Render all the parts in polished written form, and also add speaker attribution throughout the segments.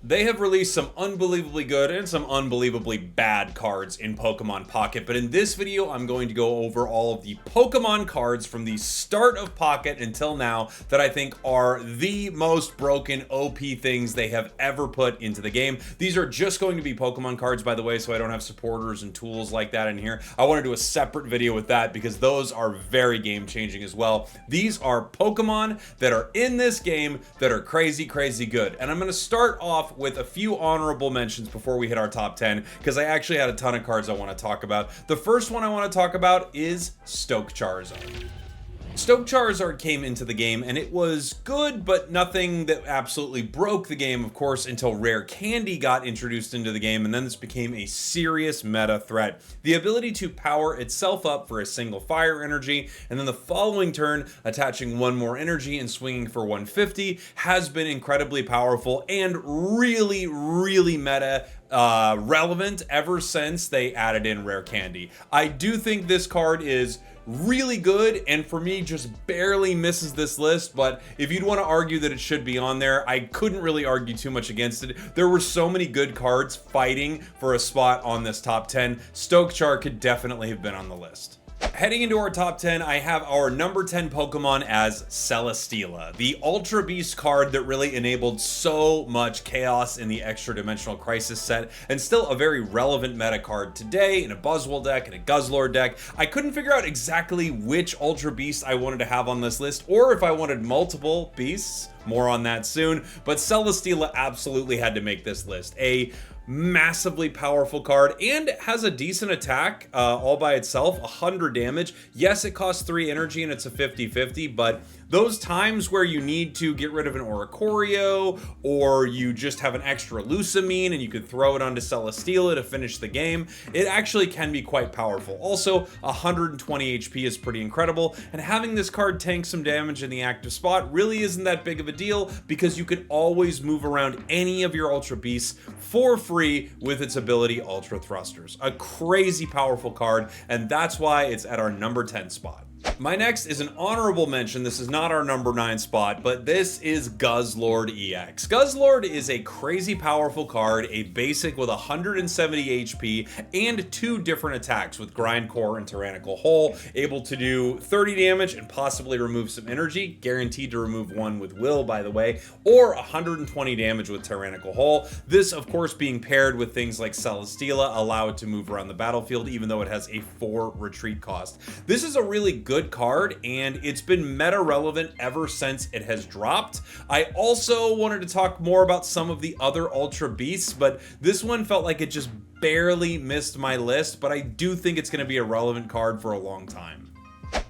Speaker 1: They have released some unbelievably good and some unbelievably bad cards in Pokemon Pocket, but in this video I'm going to go over all of the Pokemon cards from the start of Pocket until now that I think are the most broken OP things they have ever put into the game. These are just going to be Pokemon cards, by the way, so I don't have supporters and tools like that in here. I want to do a separate video with that because those are very game-changing as well. These are Pokemon that are in this game that are crazy good, and I'm going to start off with a few honorable mentions before we hit our top 10 because I actually had a ton of cards I want to talk about. The first one I want to talk about is Stoke Charizard. Stoke Charizard came into the game and it was good, but nothing that absolutely broke the game, of course, until Rare Candy got introduced into the game, and then this became a serious meta threat. The ability to power itself up for a single fire energy, and then the following turn attaching one more energy and swinging for 150 has been incredibly powerful and really meta relevant ever since they added in Rare Candy. I do think this card is really good, and for me just barely misses this list, but if you'd want to argue that it should be on there, I couldn't really argue too much against it. There were so many good cards fighting for a spot on this top 10. Stoke Char could definitely have been on the list. Heading into our top 10, I have our number 10 Pokemon as Celesteela, the Ultra Beast card that really enabled so much chaos in the Extra Dimensional Crisis set, and still a very relevant meta card today in a Buzzwole deck and a Guzzlord deck. I couldn't figure out exactly which Ultra Beast I wanted to have on this list, or if I wanted multiple beasts. More on that soon, but Celesteela absolutely had to make this list. A massively powerful card and has a decent attack all by itself, 100 damage. Yes, it costs 3 energy and it's a 50-50, but those times where you need to get rid of an Oricorio or you just have an extra Lusamine and you could throw it onto Celesteela to finish the game, it actually can be quite powerful. Also, 120 HP is pretty incredible, and having this card tank some damage in the active spot really isn't that big of a deal because you can always move around any of your Ultra Beasts for free with its ability Ultra Thrusters. A crazy powerful card, and that's why it's at our number 10 spot. My next is an honorable mention. This is not our number 9 spot, but this is Guzzlord EX. Guzzlord is a crazy powerful card, a basic with 170 HP and 2 different attacks with Grindcore and Tyrannical Hole, able to do 30 damage and possibly remove some energy, guaranteed to remove 1 with Will, by the way, or 120 damage with Tyrannical Hole. This, of course, being paired with things like Celesteela, allow it to move around the battlefield, even though it has a 4 retreat cost. This is a really good card, and it's been meta relevant ever since it has dropped. I also wanted to talk more about some of the other Ultra Beasts, but this one felt like it just barely missed my list, but I do think it's going to be a relevant card for a long time.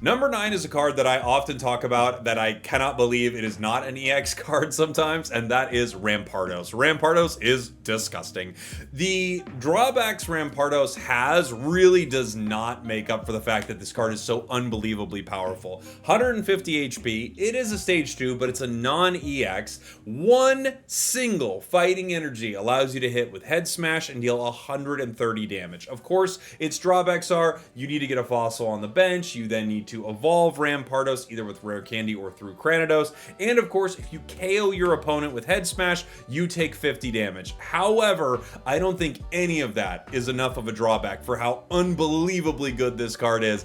Speaker 1: Number 9 is a card that I often talk about that I cannot believe it is not an EX card sometimes, and that is Rampardos. Rampardos is disgusting. The drawbacks Rampardos has really does not make up for the fact that this card is so unbelievably powerful. 150 HP, it is a stage 2, but it's a non-EX. 1 single fighting energy allows you to hit with Head Smash and deal 130 damage. Of course, its drawbacks are you need to get a fossil on the bench, you then need to evolve Rampardos either with Rare Candy or through Cranidos, and of course if you KO your opponent with Head Smash, you take 50 damage. However, I don't think any of that is enough of a drawback for how unbelievably good this card is.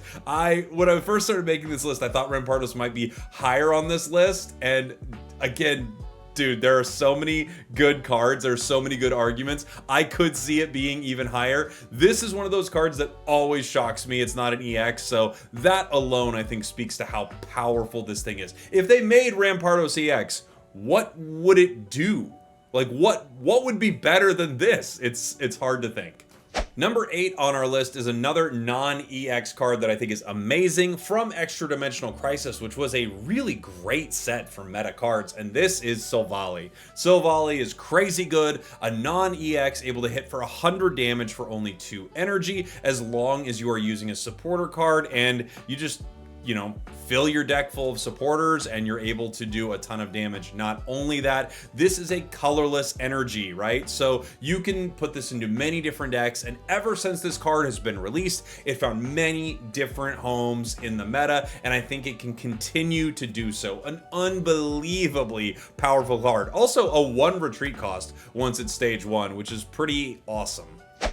Speaker 1: When I first started making this list, I thought Rampardos might be higher on this list, and again, dude, there are so many good cards. There are so many good arguments. I could see it being even higher. This is one of those cards that always shocks me. It's not an EX, so that alone I think speaks to how powerful this thing is. If they made Rampardos EX, what would it do? Like, what would be better than this? It's hard to think. Number 8 on our list is another non-EX card that I think is amazing from Extra Dimensional Crisis, which was a really great set for meta cards, and this is Silvally. Silvally is crazy good, a non-EX able to hit for 100 damage for only 2 energy, as long as you are using a supporter card, and you just you know, fill your deck full of supporters and you're able to do a ton of damage. Not only that, this is a colorless energy, right? So you can put this into many different decks, and ever since this card has been released, it found many different homes in the meta, and I think it can continue to do so. An unbelievably powerful card. Also a 1 retreat cost once it's stage 1, which is pretty awesome.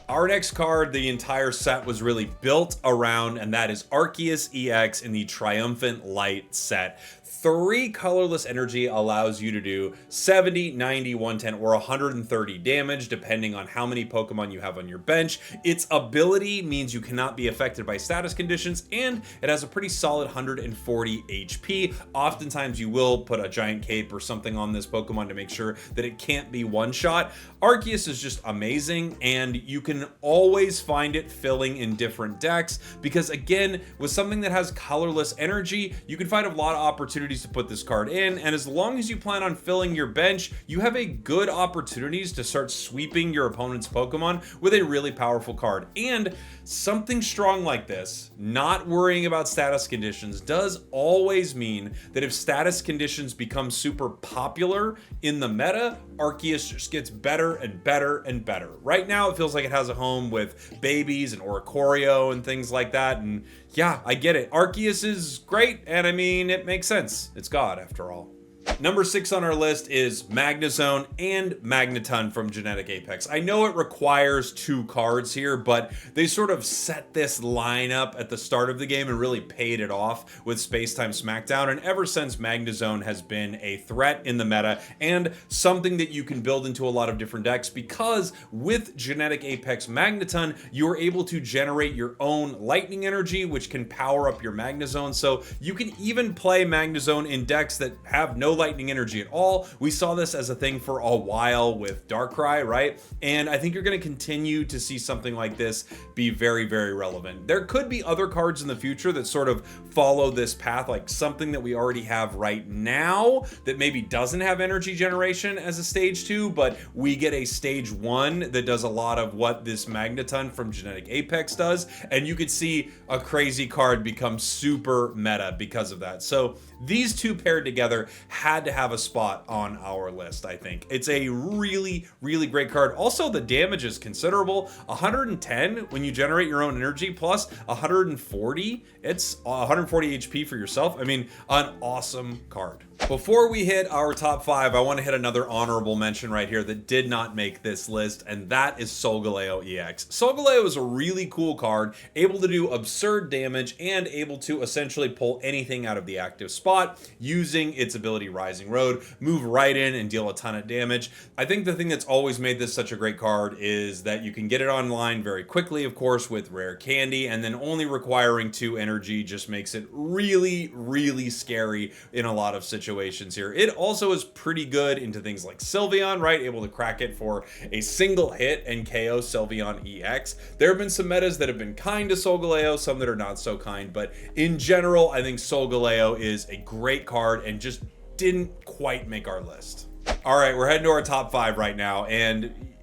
Speaker 1: Our next card, the entire set was really built around, and that is Arceus EX in the Triumphant Light set. 3 colorless energy allows you to do 70, 90, 110, or 130 damage, depending on how many Pokemon you have on your bench. Its ability means you cannot be affected by status conditions, and it has a pretty solid 140 HP. Oftentimes you will put a giant cape or something on this Pokemon to make sure that it can't be one-shot. Arceus is just amazing, and you can always find it filling in different decks, because again, with something that has colorless energy, you can find a lot of opportunities to put this card in, and as long as you plan on filling your bench, you have a good opportunities to start sweeping your opponent's Pokemon with a really powerful card. And something strong like this, not worrying about status conditions, does always mean that if status conditions become super popular in the meta, Arceus just gets better and better and better. Right now it feels like it has a home with babies and Oricorio and things like that, and yeah, I get it. Arceus is great, and I mean, it makes sense. It's God, after all. Number 6 on our list is Magnezone and Magneton from Genetic Apex. I know it requires 2 cards here, but they sort of set this lineup at the start of the game and really paid it off with Spacetime Smackdown, and ever since Magnezone has been a threat in the meta and something that you can build into a lot of different decks, because with Genetic Apex Magneton, you're able to generate your own lightning energy, which can power up your Magnezone, so you can even play Magnezone in decks that have no lightning energy at all. We saw this as a thing for a while with Darkrai, right? And I think you're going to continue to see something like this be very, very relevant. There could be other cards in the future that sort of follow this path, like something that we already have right now that maybe doesn't have energy generation as a stage 2, but we get a stage 1 that does a lot of what this Magneton from Genetic Apex does, and you could see a crazy card become super meta because of that. So these two paired together had to have a spot on our list, I think. It's a really, really great card. Also, the damage is considerable. 110 when you generate your own energy, plus 140. It's 140 HP for yourself. I mean, an awesome card. Before we hit our top 5, I want to hit another honorable mention right here that did not make this list, and that is Solgaleo EX. Solgaleo is a really cool card, able to do absurd damage and able to essentially pull anything out of the active spot using its ability Rising Road, move right in and deal a ton of damage. I think the thing that's always made this such a great card is that you can get it online very quickly, of course, with rare candy, and then only requiring 2 energy just makes it really, really scary in a lot of situations here. It also is pretty good into things like Sylveon, right? Able to crack it for a single hit and KO Sylveon EX. There have been some metas that have been kind to Solgaleo, some that are not so kind, but in general, I think Solgaleo is a great card and just didn't quite make our list. All right, we're heading to our top 5 right now, and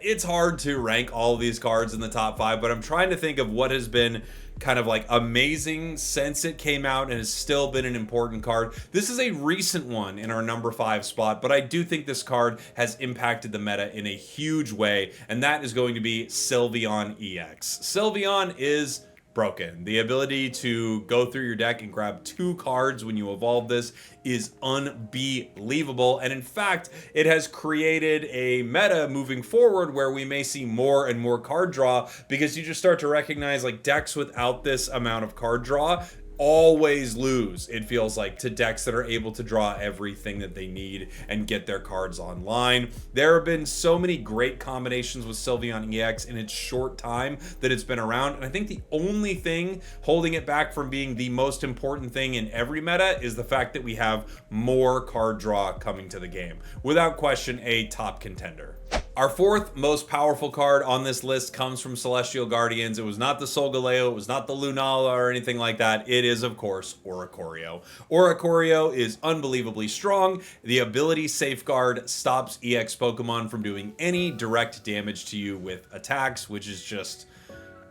Speaker 1: it's hard to rank all of these cards in the top 5, but I'm trying to think of what has been kind of like amazing since it came out and has still been an important card. This is a recent one in our number 5 spot, but I do think this card has impacted the meta in a huge way, and that is going to be Sylveon EX. Sylveon is broken. The ability to go through your deck and grab 2 cards when you evolve this is unbelievable, and in fact it has created a meta moving forward where we may see more and more card draw, because you just start to recognize like decks without this amount of card draw always lose, it feels like, to decks that are able to draw everything that they need and get their cards online. There have been so many great combinations with Sylveon EX in its short time that it's been around, and I think the only thing holding it back from being the most important thing in every meta is the fact that we have more card draw coming to the game. Without question, a top contender. Our 4th most powerful card on this list comes from Celestial Guardians. It was not the Solgaleo, it was not the Lunala or anything like that. It is, of course, Oricorio. Oricorio is unbelievably strong. The ability Safeguard stops EX Pokemon from doing any direct damage to you with attacks, which is just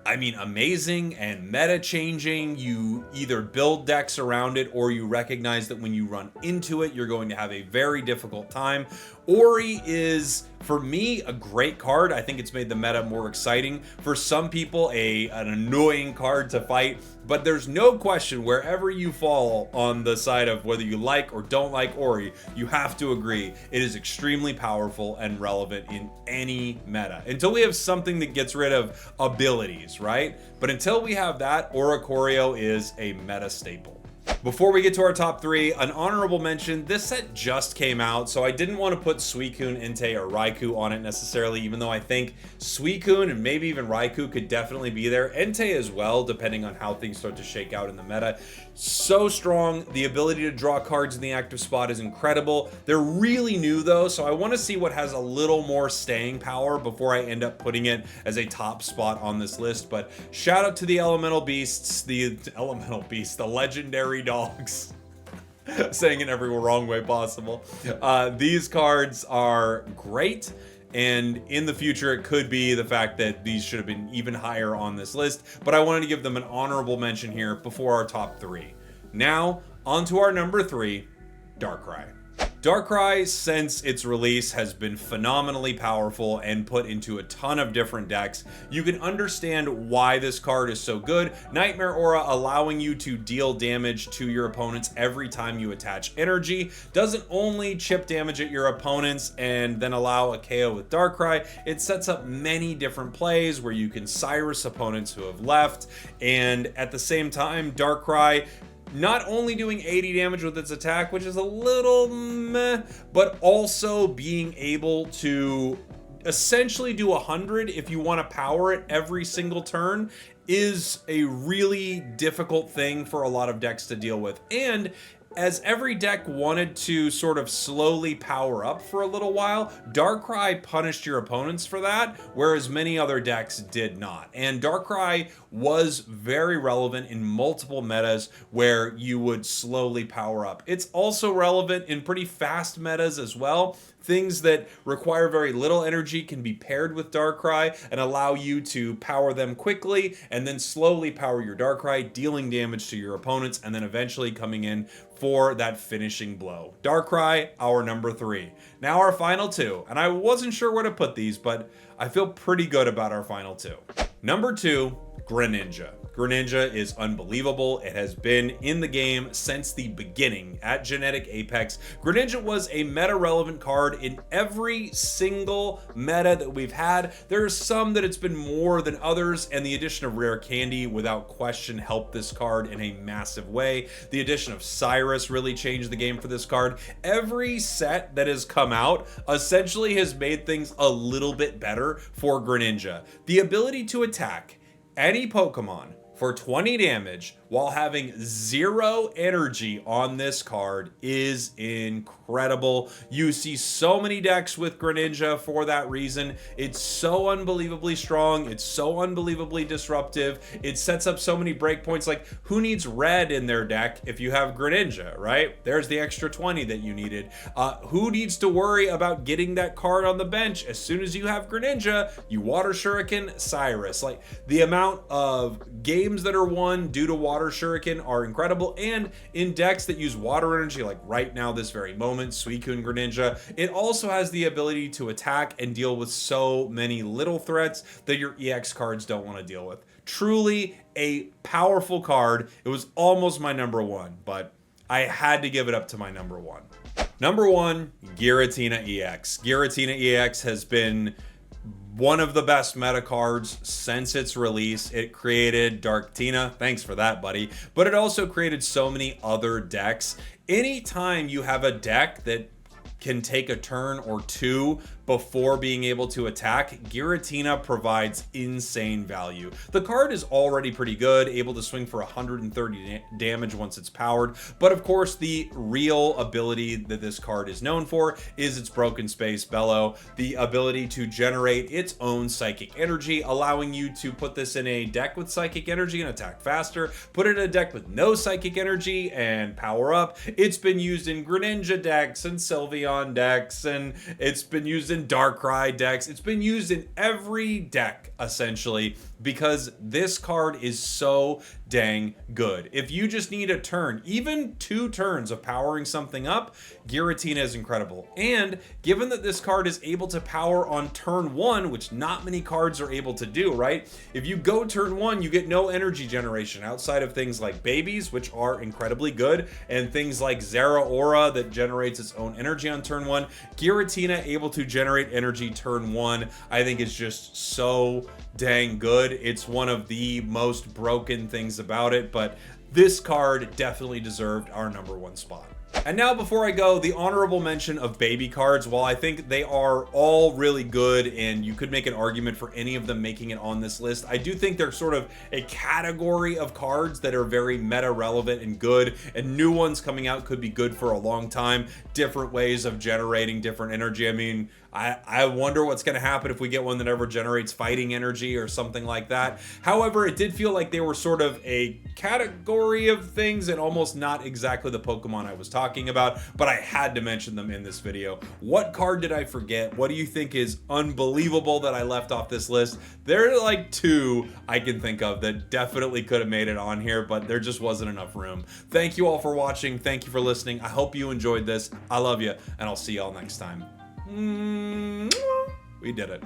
Speaker 1: I mean, amazing and meta changing. You either build decks around it or you recognize that when you run into it, you're going to have a very difficult time. Ori is, for me, a great card. I think it's made the meta more exciting. For some people, an annoying card to fight. But there's no question, wherever you fall on the side of whether you like or don't like Ori, you have to agree it is extremely powerful and relevant in any meta. Until we have something that gets rid of abilities, right? But until we have that, Oricorio is a meta staple. Before we get to our top three, an honorable mention. This set just came out, so I didn't want to put Suicune, Entei, or Raikou on it necessarily, even though I think Suicune and maybe even Raikou could definitely be there. Entei as well, depending on how things start to shake out in the meta. So strong. The ability to draw cards in the active spot is incredible. They're really new though, so I want to see what has a little more staying power before I end up putting it as a top spot on this list. But shout out to the elemental beasts, the legendary dogs. Saying it in every wrong way possible. These cards are great. And in the future, it could be the fact that these should have been even higher on this list, but I wanted to give them an honorable mention here before our top three. Now, on to our number three, Darkrai. Darkrai, since its release, has been phenomenally powerful and put into a ton of different decks. You can understand why this card is so good. Nightmare Aura allowing you to deal damage to your opponents every time you attach energy. Doesn't only chip damage at your opponents and then allow a KO with Darkrai, it sets up many different plays where you can Cyrus opponents who have left, and at the same time, Darkrai not only doing 80 damage with its attack, which is a little meh, but also being able to essentially do 100 if you want to power it every single turn is a really difficult thing for a lot of decks to deal with. And as every deck wanted to sort of slowly power up for a little while, Darkrai punished your opponents for that, whereas many other decks did not. And Darkrai was very relevant in multiple metas where you would slowly power up. It's also relevant in pretty fast metas as well. Things that require very little energy can be paired with Darkrai and allow you to power them quickly and then slowly power your Darkrai, dealing damage to your opponents and then eventually coming in for that finishing blow. Darkrai, our number three. Now our final two, and I wasn't sure where to put these, but I feel pretty good about our final two. Number two, Greninja. Greninja is unbelievable. It has been in the game since the beginning at Genetic Apex. Greninja was a meta-relevant card in every single meta that we've had. There are some that it's been more than others, and the addition of Rare Candy without question helped this card in a massive way. The addition of Cyrus really changed the game for this card. Every set that has come out essentially has made things a little bit better for Greninja. The ability to attack any Pokemon for 20 damage while having 0 energy on this card is incredible. You see so many decks with Greninja for that reason. It's so unbelievably strong. It's so unbelievably disruptive. It sets up so many breakpoints. Like, who needs red in their deck if you have Greninja, right? There's the extra 20 that you needed. Who needs to worry about getting that card on the bench? As soon as you have Greninja, you Water Shuriken, Cyrus. Like, the amount of games that are won due to Water Shuriken are incredible, and in decks that use water energy, like right now, this very moment, Suicune Greninja, it also has the ability to attack and deal with so many little threats that your EX cards don't want to deal with. Truly a powerful card. It was almost my number one, but I had to give it up to my number one. Number one, Giratina EX. Giratina EX has been one of the best meta cards since its release. It created Darktina, thanks for that, buddy, but it also created so many other decks. Anytime you have a deck that can take a turn or two before being able to attack, Giratina provides insane value. The card is already pretty good, able to swing for 130 damage once it's powered, but of course the real ability that this card is known for is its Broken Space Bellow, the ability to generate its own psychic energy, allowing you to put this in a deck with psychic energy and attack faster, put it in a deck with no psychic energy and power up. It's been used in Greninja decks and Sylveon decks, and it's been used in in Darkrai decks. It's been used in every deck, essentially, because this card is so dang good. If you just need a turn, even 2 turns of powering something up, Giratina is incredible. And given that this card is able to power on turn 1, which not many cards are able to do, right? If you go turn 1, you get no energy generation outside of things like babies, which are incredibly good, and things like Zeraora that generates its own energy on turn 1. Giratina able to generate energy turn 1, I think is just so dang good. It's one of the most broken things about it, but this card definitely deserved our #1 spot. And now, before I go, the honorable mention of baby cards. While I think they are all really good and you could make an argument for any of them making it on this list, I do think they're sort of a category of cards that are very meta relevant and good, and new ones coming out could be good for a long time. Different ways of generating different energy. I mean, I wonder what's going to happen if we get one that ever generates fighting energy or something like that. However, it did feel like they were sort of a category of things and almost not exactly the Pokemon I was talking about, but I had to mention them in this video. What card did I forget? What do you think is unbelievable that I left off this list? There are like 2 I can think of that definitely could have made it on here, but there just wasn't enough room. Thank you all for watching. Thank you for listening. I hope you enjoyed this. I love you, and I'll see y'all next time. We did it.